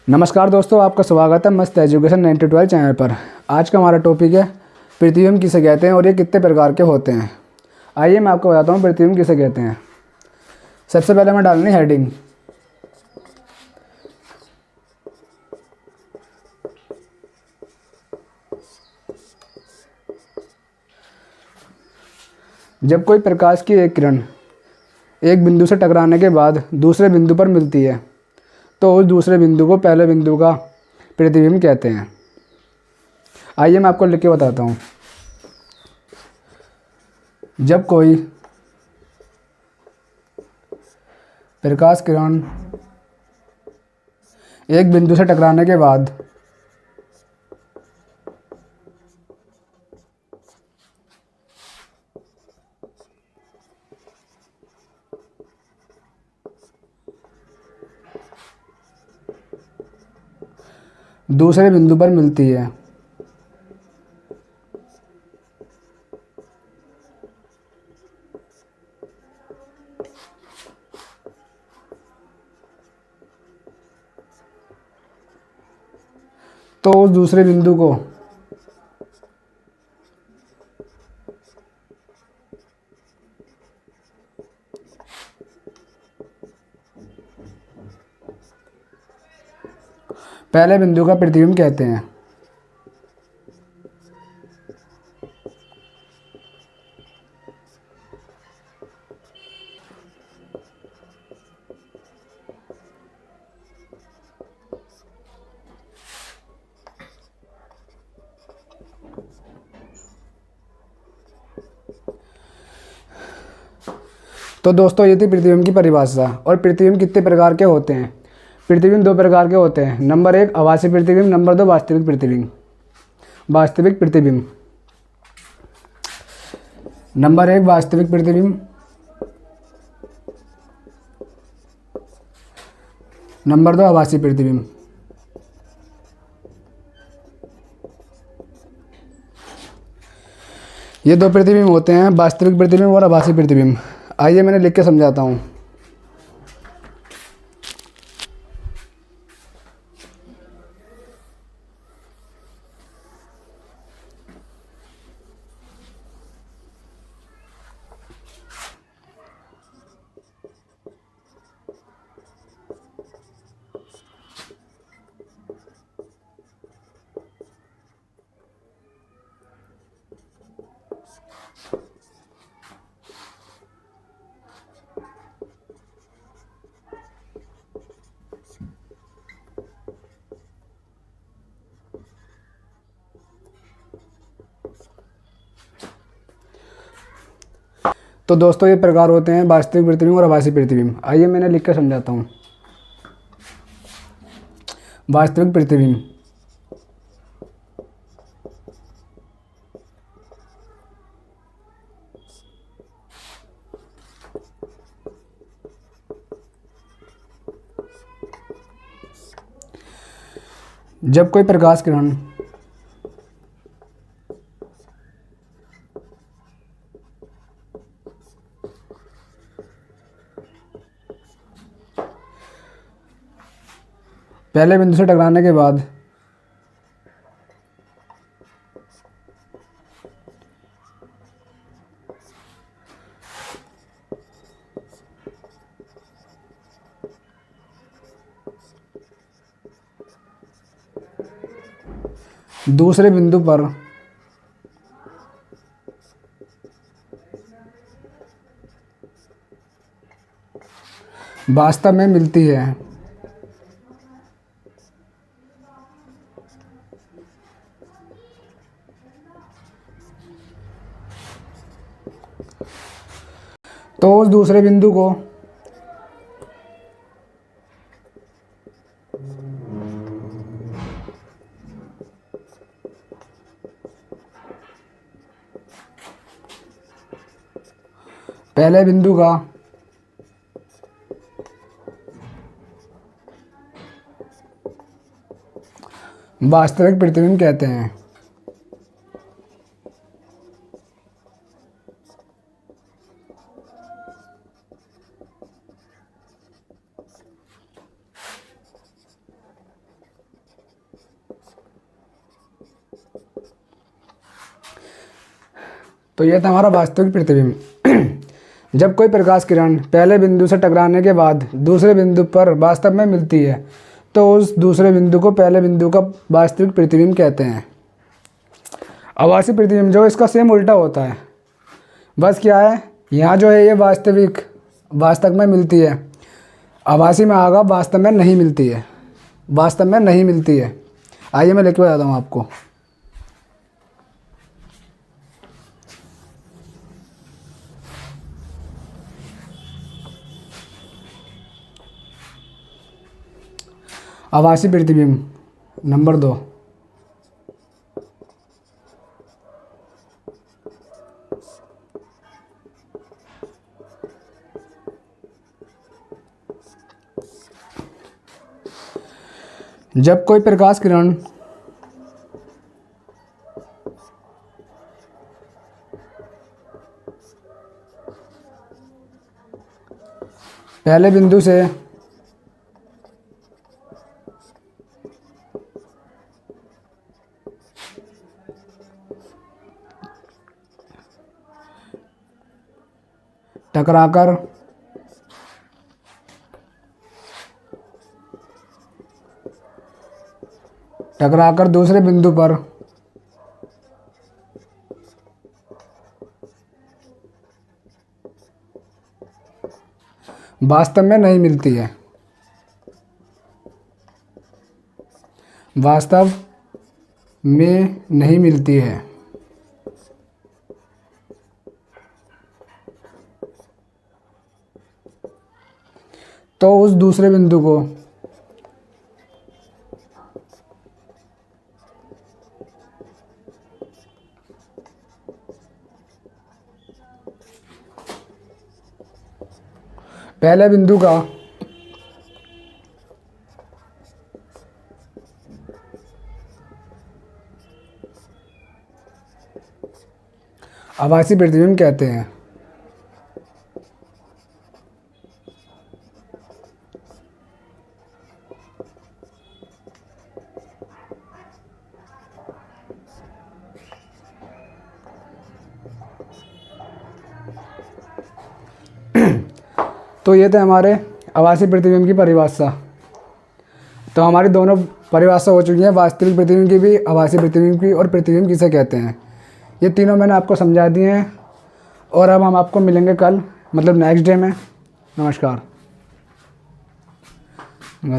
नमस्कार दोस्तों, आपका स्वागत है मस्त एजुकेशन 9 to 12 चैनल पर। आज का हमारा टॉपिक है प्रतिबिंब किसे कहते हैं और ये कितने प्रकार के होते हैं। आइए मैं आपको बताता हूँ प्रतिबिंब किसे कहते हैं। सबसे पहले मैं डालनी हेडिंग। जब कोई प्रकाश की एक किरण एक बिंदु से टकराने के बाद दूसरे बिंदु पर मिलती है तो उस दूसरे बिंदु को पहले बिंदु का प्रतिबिंब कहते हैं। आइए मैं आपको लिख के बताता हूँ। जब कोई प्रकाश किरण एक बिंदु से टकराने के बाद दूसरे बिंदु पर मिलती है तो उस दूसरे बिंदु को पहले बिंदु का प्रतिबिंब कहते हैं। तो दोस्तों ये थी प्रतिबिंब की परिभाषा। और प्रतिबिंब कितने प्रकार के होते हैं? प्रतिबिंब दो प्रकार के होते हैं। नंबर 1 आभासी प्रतिबिंब, नंबर 2 वास्तविक प्रतिबिंब। वास्तविक प्रतिबिंब। नंबर 1 वास्तविक प्रतिबिंब, नंबर 2 आभासी प्रतिबिंब। ये दो प्रतिबिंब होते हैं, वास्तविक प्रतिबिंब और आभासी प्रतिबिंब। आइए मैंने लिख के समझाता हूँ। तो दोस्तों ये प्रकार होते हैं वास्तविक प्रतिबिंब और आभासी प्रतिबिंब। आइए मैंने लिख कर समझाता हूँ। वास्तविक प्रतिबिंब। जब कोई प्रकाश किरण पहले बिंदु से टकराने के बाद दूसरे बिंदु पर वास्तव में मिलती है तो उस दूसरे बिंदु को पहले बिंदु का वास्तविक प्रतिबिंब कहते हैं। तो यह था हमारा वास्तविक प्रतिबिंब। जब कोई प्रकाश किरण पहले बिंदु से टकराने के बाद दूसरे बिंदु पर वास्तव में मिलती है तो उस दूसरे बिंदु को पहले बिंदु का वास्तविक प्रतिबिंब कहते हैं। आभासी प्रतिबिंब जो इसका सेम उल्टा होता है, बस क्या है, यहाँ जो है ये वास्तव में मिलती है, आभासी में आगा वास्तव में नहीं मिलती है, वास्तव में नहीं मिलती है। आइए मैं लिख बताता हूँ आपको। आभासी प्रतिबिंब नंबर 2, जब कोई प्रकाश किरण पहले बिंदु से टकराकर दूसरे बिंदु पर वास्तव में नहीं मिलती है, वास्तव में नहीं मिलती है, तो उस दूसरे बिंदु को पहले बिंदु का आभासी प्रतिबिंब कहते हैं। तो ये थे हमारे आभासी प्रतिबिंब की परिभाषा। तो हमारी दोनों परिभाषा हो चुकी है, वास्तविक प्रतिबिंब की भी, आभासी प्रतिबिंब की, और प्रतिबिंब किसे कहते हैं। ये तीनों मैंने आपको समझा दिए हैं। और अब हम आपको मिलेंगे कल, मतलब नेक्स्ट डे में। नमस्कार।